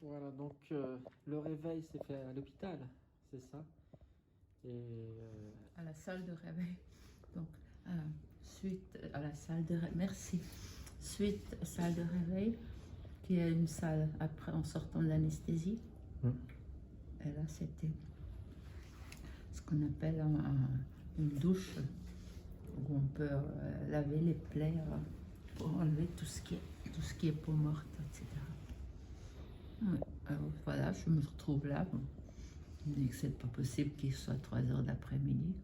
Voilà, donc le réveil s'est fait à l'hôpital, c'est ça? Et À la salle de réveil. Donc, suite à la salle de réveil, merci. Suite salle de réveil, qui est une salle après en sortant de l'anesthésie. Et là, c'était ce qu'on appelle une douche où on peut laver les plaies pour enlever tout ce qui est peau morte, etc. Ouais. Alors, voilà, je me retrouve là. Bon. Je me dis que c'est pas possible qu'il soit 3 heures d'après-midi.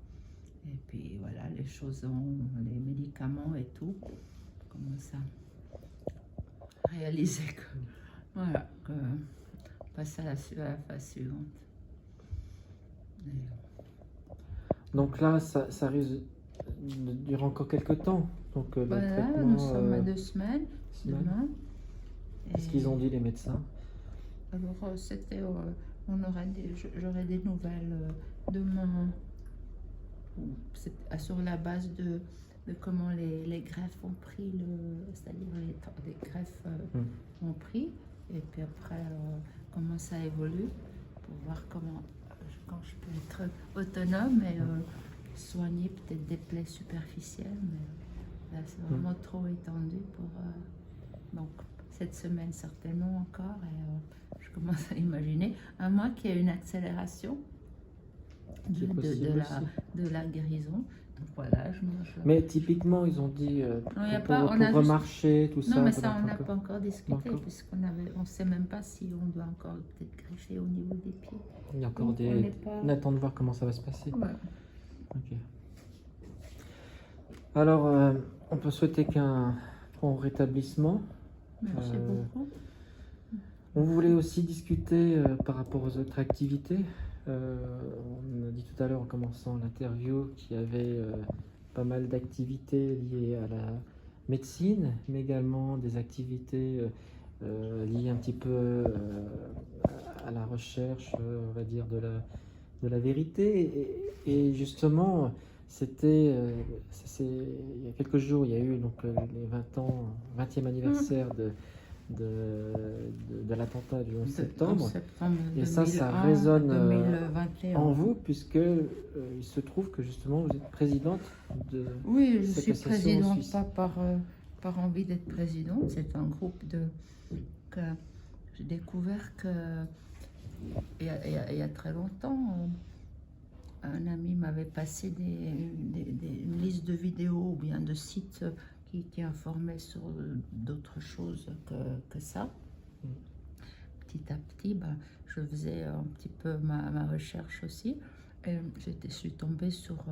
Et puis voilà, les choses les médicaments et tout, commence à réaliser que, voilà, que on passe à la phase suivante. donc là, ça risque de durer encore quelques temps. Donc le Voilà, traitement. nous sommes à 2 semaines demain. Qu'est-ce qu'ils ont dit les médecins? Alors j'aurai des nouvelles demain. Sur la base de comment les greffes ont pris, c'est-à-dire les greffes ont pris, et puis après comment ça évolue, pour voir quand je peux être autonome et soigner peut-être des plaies superficielles, mais là c'est vraiment trop étendu pour... donc cette semaine certainement encore, et je commence à imaginer, à moins qu'il y ait une accélération de la guérison. Donc voilà, Mais typiquement, ils ont dit pour on a remarcher, tout ça. Non, mais ça, on n'a pas encore discuté, puisqu'on ne sait même pas si on doit encore peut-être greffer au niveau des pieds. Il y a encore On attend de voir comment ça va se passer. Ouais. Ok. Alors, on peut souhaiter qu'un prompt rétablissement. Merci beaucoup. On voulait aussi discuter par rapport aux autres activités. On a dit tout à l'heure en commençant l'interview qu'il y avait pas mal d'activités liées à la médecine, mais également des activités liées un petit peu à la recherche, on va dire, de la vérité. Et justement, c'était, il y a quelques jours, il y a eu donc, les 20e anniversaire de l'attentat du 11 septembre. Et 2001, ça résonne 2021. en vous, puisque il se trouve que justement vous êtes présidente de Oui, je cette suis association présidente, en Suisse. pas par envie d'être présidente. C'est un groupe que j'ai découvert il y a très longtemps. Un ami m'avait passé une liste de vidéos ou bien de sites qui informaient sur d'autres choses que ça. Petit à petit, je faisais un petit peu ma recherche aussi. Et je suis tombée sur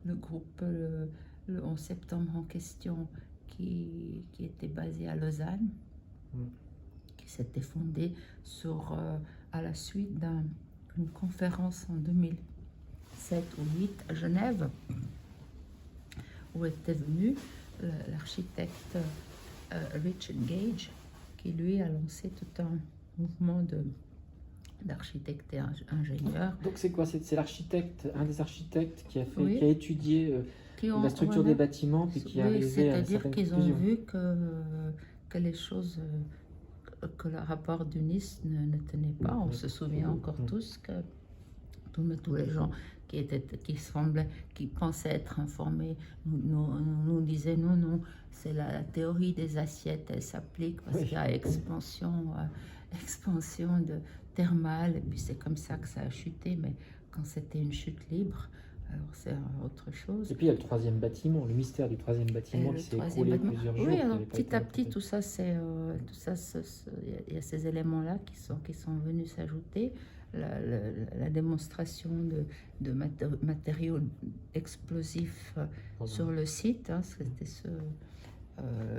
le groupe le 11 septembre en question qui était basé à Lausanne, qui s'était fondé à la suite d'une conférence en 2007 ou 2008 à Genève, où était venu l'architecte Richard Gage, qui lui a lancé tout un mouvement d'architectes et ingénieurs. Donc c'est quoi? C'est l'architecte, un des architectes qui a étudié la structure voilà, des bâtiments, puis qui est arrivé à c'est-à-dire qu'ils ont vu que les choses, que le rapport du Nice ne tenait pas. On se souvient encore tous que tous les gens qui pensaient être informés nous disaient non, c'est la théorie des assiettes, elle s'applique parce qu'il y a expansion de thermale, et puis c'est comme ça que ça a chuté, mais quand c'était une chute libre, alors c'est autre chose. Et puis il y a le troisième bâtiment, le mystère du troisième bâtiment qui s'est écoulé plusieurs jours. Oui, alors petit à petit, tout ça, il y a ces éléments-là qui sont venus s'ajouter. La démonstration de matériaux explosifs sur le site, hein, c'était ce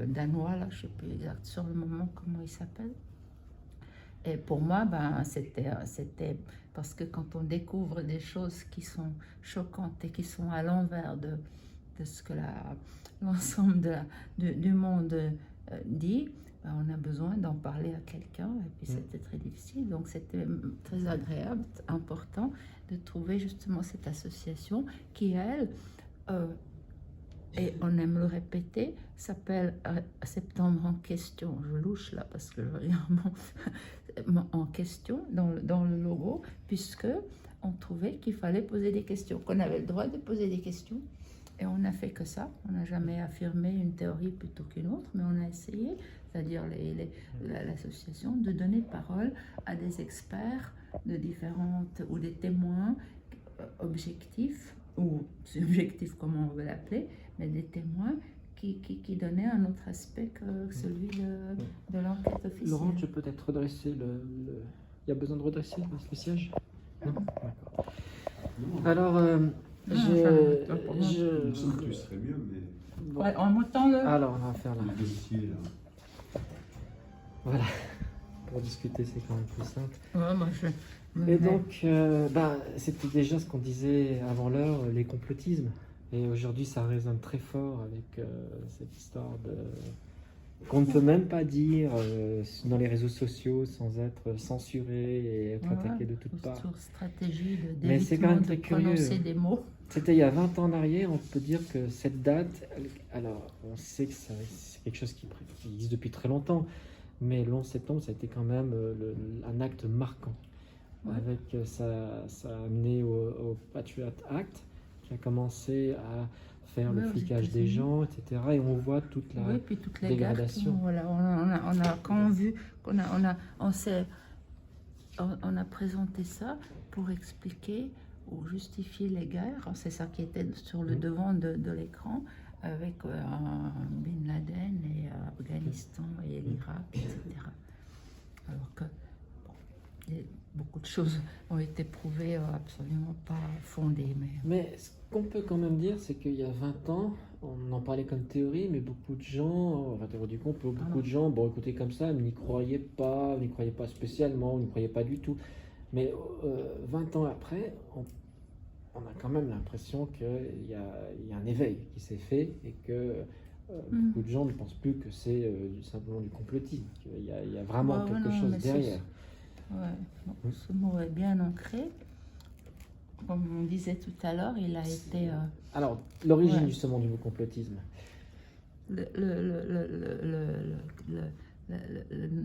Danois là, je ne sais plus exact sur le moment comment il s'appelle. Et pour moi, c'était parce que quand on découvre des choses qui sont choquantes et qui sont à l'envers de ce que l'ensemble du monde dit, on a besoin d'en parler à quelqu'un, et puis c'était très difficile. Donc c'était très agréable, important de trouver justement cette association qui, elle, et on aime le répéter, s'appelle Septembre en question. Je louche là parce que en question dans le logo, puisque on trouvait qu'il fallait poser des questions, qu'on avait le droit de poser des questions. Et on n'a fait que ça. On n'a jamais affirmé une théorie plutôt qu'une autre, mais on a essayé, c'est-à-dire l'association, de donner parole à des experts de différentes, ou des témoins objectifs, ou subjectifs, comme on veut l'appeler, mais des témoins qui donnaient un autre aspect que celui de l'enquête officielle. Laurent, tu peux peut-être redresser Il y a besoin de redresser le siège? Non. D'accord. Alors, Il me semble que tu serais mieux, mais bon. Ouais, en montant Alors, on va faire là. le dossier, là. Voilà. Pour discuter, c'est quand même plus simple. Ouais, moi je... Et donc, c'était déjà ce qu'on disait avant l'heure, les complotismes. Et aujourd'hui, ça résonne très fort avec cette histoire qu'on ne peut même pas dire dans les réseaux sociaux sans être censuré et être attaqué de toutes parts. Sur stratégie Mais c'est quand même très de curieux. prononcer des mots. C'était il y a 20 ans en arrière, on peut dire que cette date, alors on sait que c'est quelque chose qui existe depuis très longtemps, mais le 11 septembre, ça a été quand même un acte marquant. Ouais. Avec ça a amené au Patriot Act, qui a commencé à faire le Ouais, aux flicage des États-Unis. gens, etc. Et on voit toute la Oui, puis toutes les guerres. dégradation. Voilà, on a quand vu on a présenté ça pour expliquer ou justifier les guerres. C'est ça qui était sur le devant de l'écran, avec Bin Laden et Afghanistan et l'Irak, etc. Alors que beaucoup de choses ont été prouvées absolument pas fondées. Mais ce qu'on peut quand même dire, c'est qu'il y a 20 ans, on en parlait comme théorie, mais beaucoup de gens, enfin théorie du complot, beaucoup de gens, bon écoutez comme ça, n'y croyaient pas spécialement, n'y croyaient pas du tout. Mais 20 ans après, on a quand même l'impression qu'il y a un éveil qui s'est fait et que beaucoup de gens ne pensent plus que c'est simplement du complotisme, qu'il y a vraiment quelque chose derrière. Ouais, ce mot est bien ancré. Comme on disait tout à l'heure, il a été... Alors, l'origine justement du mot complotisme.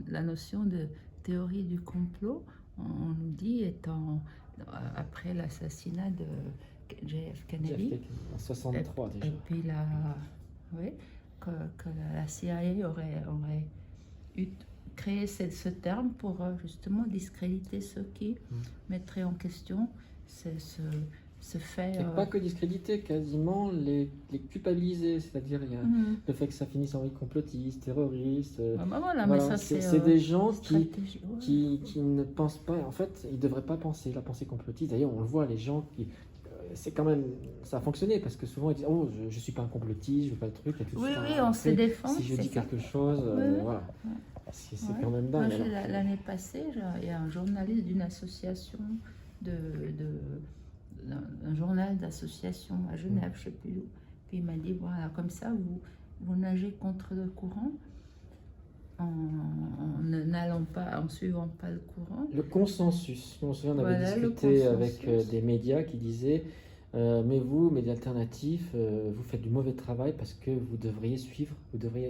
La notion de théorie du complot, on nous dit, étant après l'assassinat de JF Kennedy, en 63 déjà. et puis que la CIA aurait créé ce terme pour justement discréditer ceux qui mettraient en question ce fait. Et pas que discréditer, quasiment les culpabiliser, c'est-à-dire il y a le fait que ça finisse en complotiste, terroriste. Voilà, mais ça c'est des gens stratégie, qui ne pensent pas, en fait, ils ne devraient pas penser la pensée complotiste. D'ailleurs, on le voit, les gens qui. C'est quand même. Ça a fonctionné parce que souvent ils disent oh, je ne suis pas un complotiste, je veux pas le truc. Oui, on se défend. Si je dis quelque chose, voilà. C'est quand même dingue. L'année passée, il y a un journaliste d'une association, un journal d'association à Genève, je ne sais plus où. Puis il m'a dit voilà, comme ça, vous nagez contre le courant en suivant pas le courant. Le consensus. On se souvient, on avait discuté avec des médias qui disaient mais vous, médias alternatifs, vous faites du mauvais travail parce que vous devriez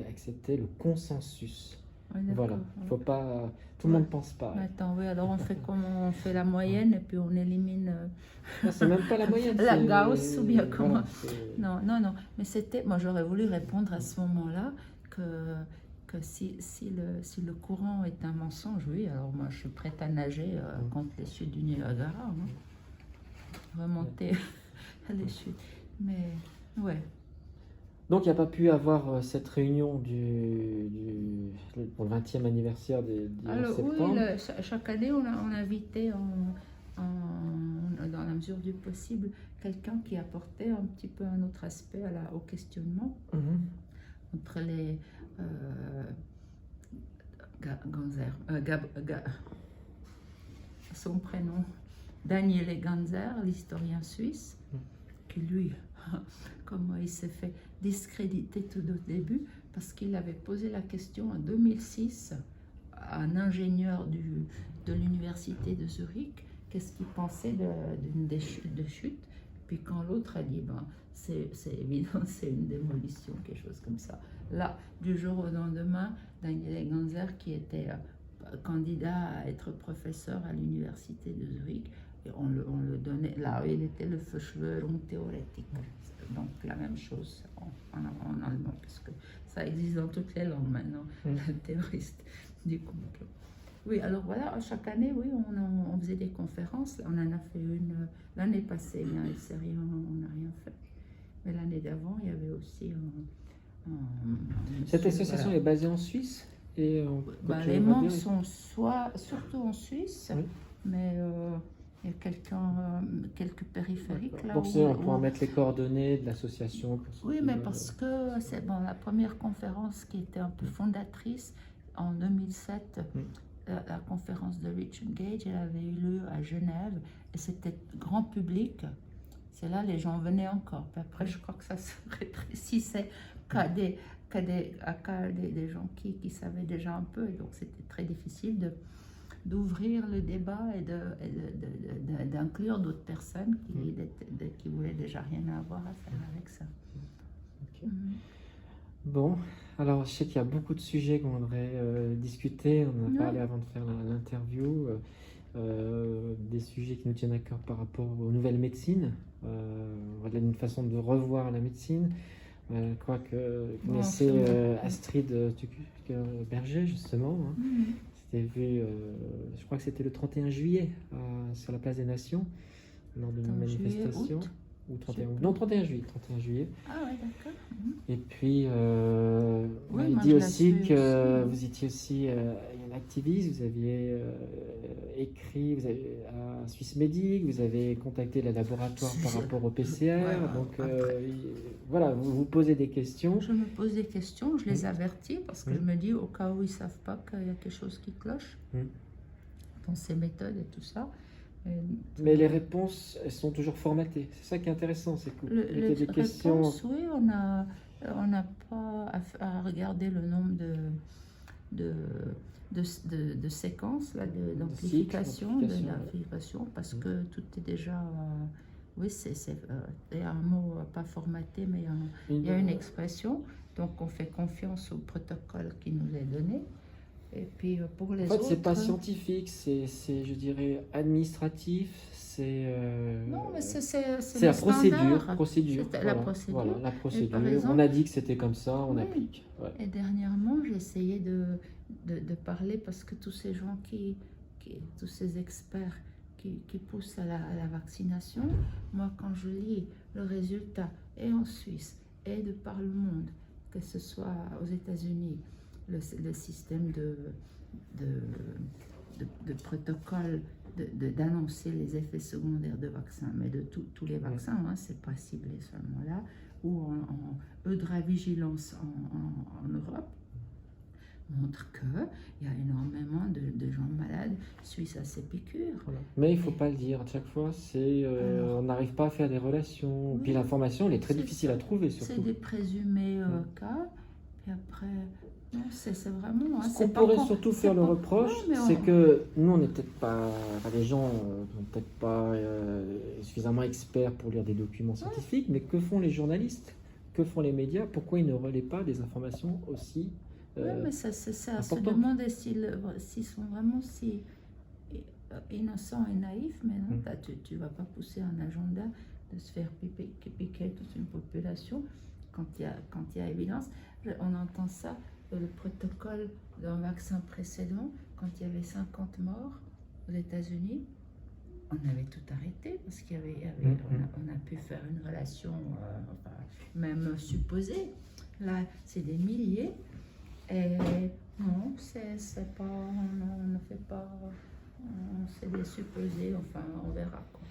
accepter le consensus. Voilà, faut pas. Tout le monde ne pense pas. Attends, oui, alors on fait comment? On fait la moyenne et puis on élimine. C'est même pas la moyenne. La Gauss ou bien comment? Voilà, non. Mais c'était. Moi, j'aurais voulu répondre à ce moment-là que si le courant est un mensonge, oui, alors moi je suis prête à nager contre les chutes du Niagara. Remonter les chutes. Mais, ouais. Donc il n'y a pas pu avoir cette réunion pour le 20e anniversaire du 11 septembre. Oui, chaque année on invitait dans la mesure du possible quelqu'un qui apportait un petit peu un autre aspect au questionnement entre les son prénom Daniele Ganser, l'historien suisse, qui lui, comment il s'est fait discréditer tout au début, parce qu'il avait posé la question en 2006 à un ingénieur de l'université de Zurich, qu'est-ce qu'il pensait d'une chute. Puis quand l'autre a dit, c'est évident, c'est une démolition, quelque chose comme ça. Là, du jour au lendemain, Daniele Ganser, qui était candidat à être professeur à l'université de Zurich. Et on le donnait, là il était le cheveu théorétique. Donc la même chose en allemand, parce que ça existe dans toutes les langues maintenant, le théoriste du couple. Oui, alors voilà, chaque année, oui, on faisait des conférences. On en a fait une l'année passée, bien, on n'a rien fait. Mais l'année d'avant, il y avait aussi Cette association est basée en Suisse et les membres sont surtout en Suisse, oui. Mais il y a quelques périphériques là. Donc on pourra mettre les coordonnées de l'association. Oui, mais parce que c'est la première conférence qui était un peu fondatrice en 2007. La conférence de Richard Gage, elle avait eu lieu à Genève et c'était grand public. C'est là les gens venaient encore. Puis après, je crois que ça se rétrécissait qu'à des gens qui savaient déjà un peu. Et donc, c'était très difficile d'ouvrir le débat et d'inclure d'autres personnes qui voulaient déjà rien avoir à faire avec ça. Okay. Bon, alors je sais qu'il y a beaucoup de sujets qu'on voudrait discuter. On en a parlé avant de faire l'interview. Des sujets qui nous tiennent à cœur par rapport aux nouvelles médecines. Voilà une façon de revoir la médecine. Je crois que vous connaissez Astrid Berger, justement. Hein. C'était vu, je crois que c'était le 31 juillet sur la place des Nations, lors d'une manifestation. Ou 31 août. Non, 31 juillet. Ah ouais, d'accord. Et puis, il dit aussi que vous étiez aussi un activiste, vous aviez écrit à Swiss Medic, vous avez contacté le laboratoire par rapport au PCR. Donc, voilà, vous posez des questions. Je me pose des questions, je les avertis parce que je me dis au cas où ils ne savent pas qu'il y a quelque chose qui cloche dans ces méthodes et tout ça. Mais les réponses, elles sont toujours formatées. C'est ça qui est intéressant, c'est que les des questions. Réponses, oui, on n'a pas à regarder le nombre de séquences là, d'amplification, parce que tout est déjà. Oui, il y a un mot pas formaté, mais il y a une expression. Donc, on fait confiance au protocole qui nous est donné. Et puis pour les autres, c'est pas scientifique, c'est je dirais administratif, c'est non, mais c'est la procédure. Voilà, la procédure. Exemple, on a dit que c'était comme ça, on applique. Ouais. Et dernièrement, j'ai essayé de parler parce que tous ces gens tous ces experts qui poussent à la vaccination, moi quand je lis le résultat et en Suisse et de par le monde, que ce soit aux États-Unis, le système de protocole d'annoncer les effets secondaires de vaccins, mais de tous les vaccins, c'est pas ciblé seulement là, ou en eudravigilance en Europe, montre qu'il y a énormément de gens malades suite à ces piqûres. Voilà. Mais il ne faut pas le dire à chaque fois, on n'arrive pas à faire des relations, puis l'information elle est très difficile à trouver surtout. C'est des présumés cas, puis après... Non, c'est vraiment... Ce qu'on pourrait surtout faire le reproche, c'est que nous, on n'est peut-être pas... les gens ne sont peut-être pas suffisamment experts pour lire des documents scientifiques, mais que font les journalistes? Que font les médias? Pourquoi ils ne relaient pas des informations aussi oui, mais c'est à se demander s'ils sont vraiment si innocents et naïfs, mais non, tu ne vas pas pousser un agenda de se faire piquer toute une population quand il y a évidence. On entend ça. Le protocole d'un vaccin précédent, quand il y avait 50 morts aux États-Unis, on avait tout arrêté parce qu'il y avait on a pu faire une relation, même supposée. Là, c'est des milliers. Et non, c'est pas, on ne fait pas, c'est des supposés. Enfin, on verra quoi.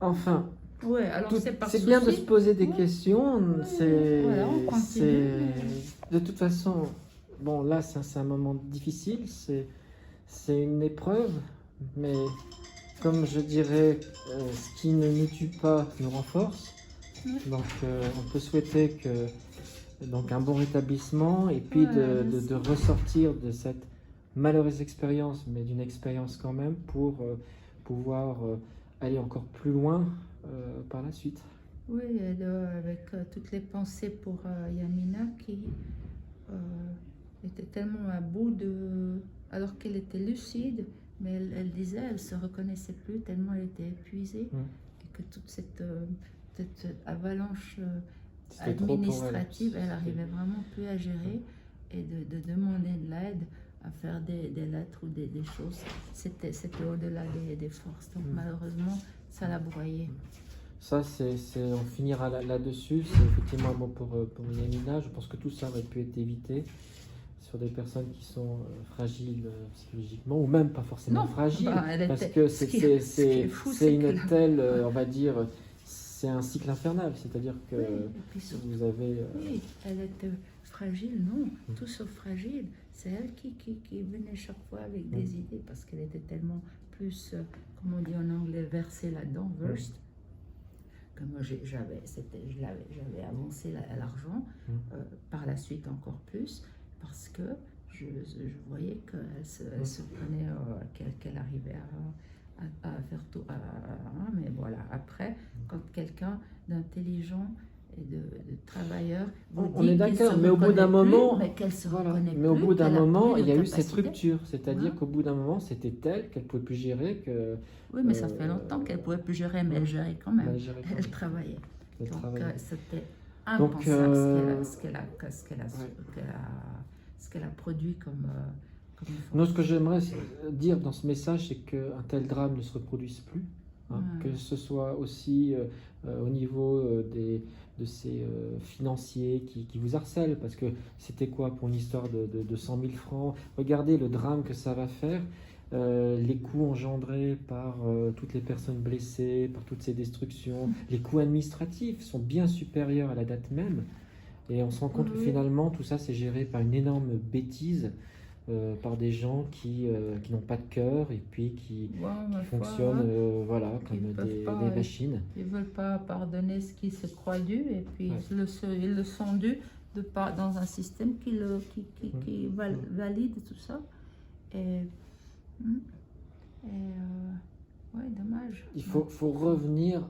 Enfin. Ouais, alors c'est bien de se poser des questions. Voilà, on continue. De toute façon, bon là c'est un moment difficile, c'est une épreuve, mais comme je dirais, ce qui ne nous tue pas nous renforce. Donc on peut souhaiter un bon rétablissement et puis de ressortir de cette malheureuse expérience, mais d'une expérience quand même pour pouvoir aller encore plus loin par la suite. Oui, avec toutes les pensées pour Yamina qui était tellement à bout alors qu'elle était lucide, mais elle disait, elle se reconnaissait plus tellement elle était épuisée, et que toute cette avalanche administrative, elle arrivait vraiment plus à gérer, et de demander de l'aide à faire des lettres ou des choses, c'était au-delà des forces. Donc malheureusement, ça l'a broyé. Ça, on finira là-dessus. C'est effectivement un mot pour Yamina. Je pense que tout ça aurait pu être évité sur des personnes qui sont fragiles psychologiquement, ou même pas forcément fragiles, parce que c'est une telle, on va dire, c'est un cycle infernal. C'est-à-dire que vous avez... Oui, elle était fragile, non, tout sauf fragile. C'est elle qui venait chaque fois avec des idées, parce qu'elle était tellement plus, comme on dit en anglais, versée là-dedans, versed, que moi j'avais avancé l'argent, par la suite encore plus, parce que je voyais qu'elle se prenait, qu'elle arrivait à faire tout, mais voilà, après, quand quelqu'un d'intelligent et de travailleurs on est d'accord, mais au bout d'un moment, mais au bout d'un moment, il y a eu cette rupture, c'est-à-dire qu'au bout d'un moment, c'était telle qu'elle ne pouvait plus gérer que... Oui, mais ça fait longtemps qu'elle ne pouvait plus gérer, mais elle gérait quand même, elle travaillait. Donc c'était impensable ce qu'elle a produit comme non, ce que j'aimerais dire dans ce message, c'est qu'un tel drame ne se reproduise plus, que ce soit aussi au niveau de ces financiers qui vous harcèlent, parce que c'était quoi pour une histoire de 100 000 francs? Regardez le drame que ça va faire, les coûts engendrés par toutes les personnes blessées, par toutes ces destructions, les coûts administratifs sont bien supérieurs à la date même, et on se rend compte que finalement tout ça c'est géré par une énorme bêtise, par des gens qui n'ont pas de cœur et puis qui fonctionnent comme des machines. Ils ne veulent pas pardonner ce qui se croit dû, et puis ils le sont dû dans un système qui valide tout ça. Dommage. Il faut revenir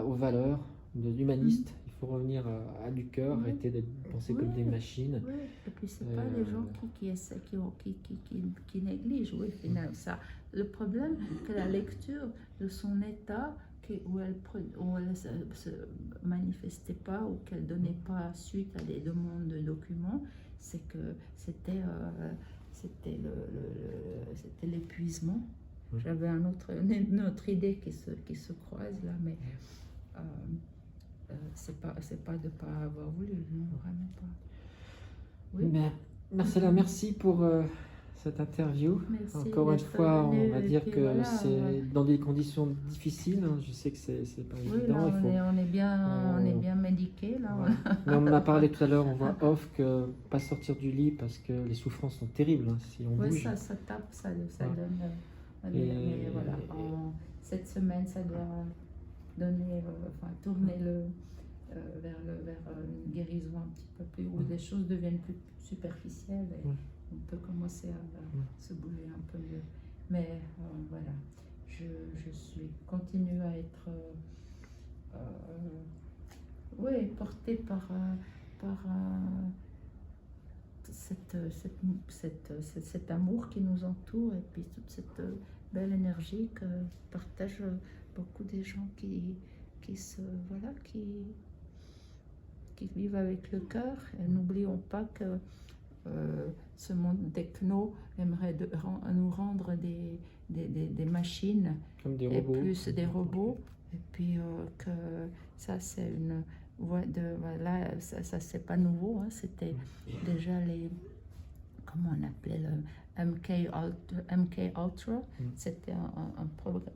aux valeurs de l'humaniste. Il faut revenir à du cœur, arrêter de penser comme des machines. Oui. Et puis c'est pas les gens qui négligent, finalement ça. Le problème, que la lecture de son état, où elle se manifestait pas, ou qu'elle donnait pas suite à des demandes de documents, c'est que c'était l'épuisement. J'avais une autre idée qui se croise là, mais c'est pas de pas avoir voulu, non, vraiment pas. Oui. Mais Marcella, merci pour cette interview. Merci. Encore une fois, on va dire que c'est dans des conditions difficiles. Je sais que c'est pas évident. Là, on est bien médiqué là. Ouais. Mais on en a parlé tout à l'heure, on voit off que pas sortir du lit parce que les souffrances sont terribles si on bouge. Ça tape, ça donne. Mais voilà, cette semaine, ça doit donner, tourner vers une guérison un petit peu plus, où les choses deviennent plus superficielles, et on peut commencer à se bouger un peu mieux. Mais voilà, je continue à être portée par cet amour qui nous entoure, et puis toute cette belle énergie que partagent beaucoup des gens qui vivent avec le cœur. Et n'oublions pas que ce monde techno aimerait nous rendre des machines, comme des et robots. plus des robots, et puis que ça c'est une voie ça c'est pas nouveau, c'était déjà comment on appelait le MK Ultra, c'était une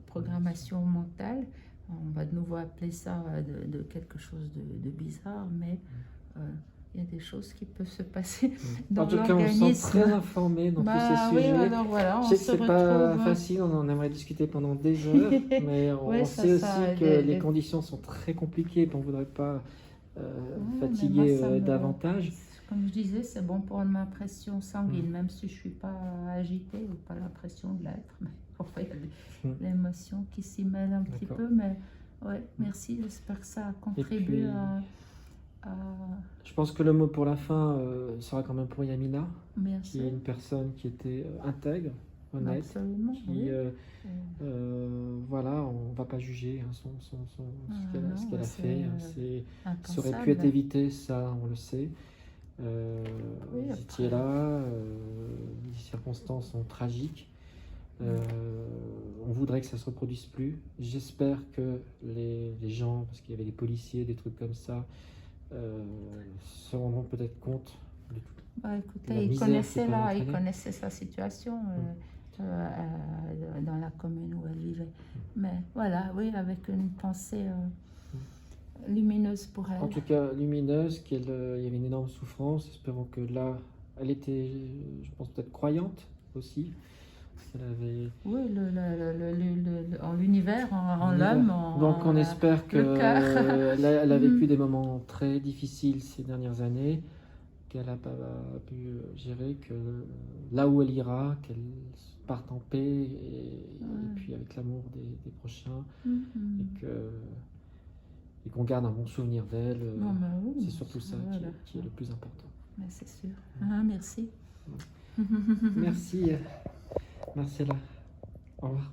programmation mentale. On va de nouveau appeler ça de quelque chose de bizarre, mais il y a des choses qui peuvent se passer dans l'organisme. En tout cas, on se sent très informé dans tous ces sujets. Alors voilà, je sais que c'est pas facile, on en aimerait discuter pendant des heures, mais on sait aussi que les conditions sont très compliquées, et on ne voudrait pas fatiguer davantage. Comme je disais, c'est bon pour ma pression sanguine, même si je ne suis pas agitée, ou pas l'impression de l'être. Mais il y a l'émotion qui s'y mêle un petit peu. Mais merci, j'espère que ça contribue Je pense que le mot pour la fin sera quand même pour Yamina, bien qui sûr. est une personne qui était intègre, honnête, Absolument, qui, oui. voilà, on va pas juger hein, ce qu'elle a c'est, fait. Ça aurait pu impensable. être évité, ça, on le sait. Oui, Vous étiez après. là, les circonstances sont tragiques. On voudrait que ça se reproduise plus. J'espère que les gens, parce qu'il y avait des policiers, des trucs comme ça, se rendront peut-être compte de tout. Bah, La écoutez, misère qui peut il entraîner. connaissait sa situation dans la commune où elle vivait. Mais voilà, oui, avec une pensée lumineuse pour En elle. tout cas, lumineuse, il y avait une énorme souffrance. Espérons que là, elle était, je pense, peut-être croyante aussi. Elle avait... Oui, en l'univers, en l'homme, Donc on espère le cœur. elle a vécu des moments très difficiles ces dernières années, qu'elle n'a pas pu gérer, que là où elle ira, qu'elle parte en paix et puis avec l'amour des prochains et qu'on garde un bon souvenir d'elle. Non, mais oui, c'est surtout ça voilà. qui est le plus important. Mais c'est sûr. Ah, merci. Merci, Marcella. Au revoir.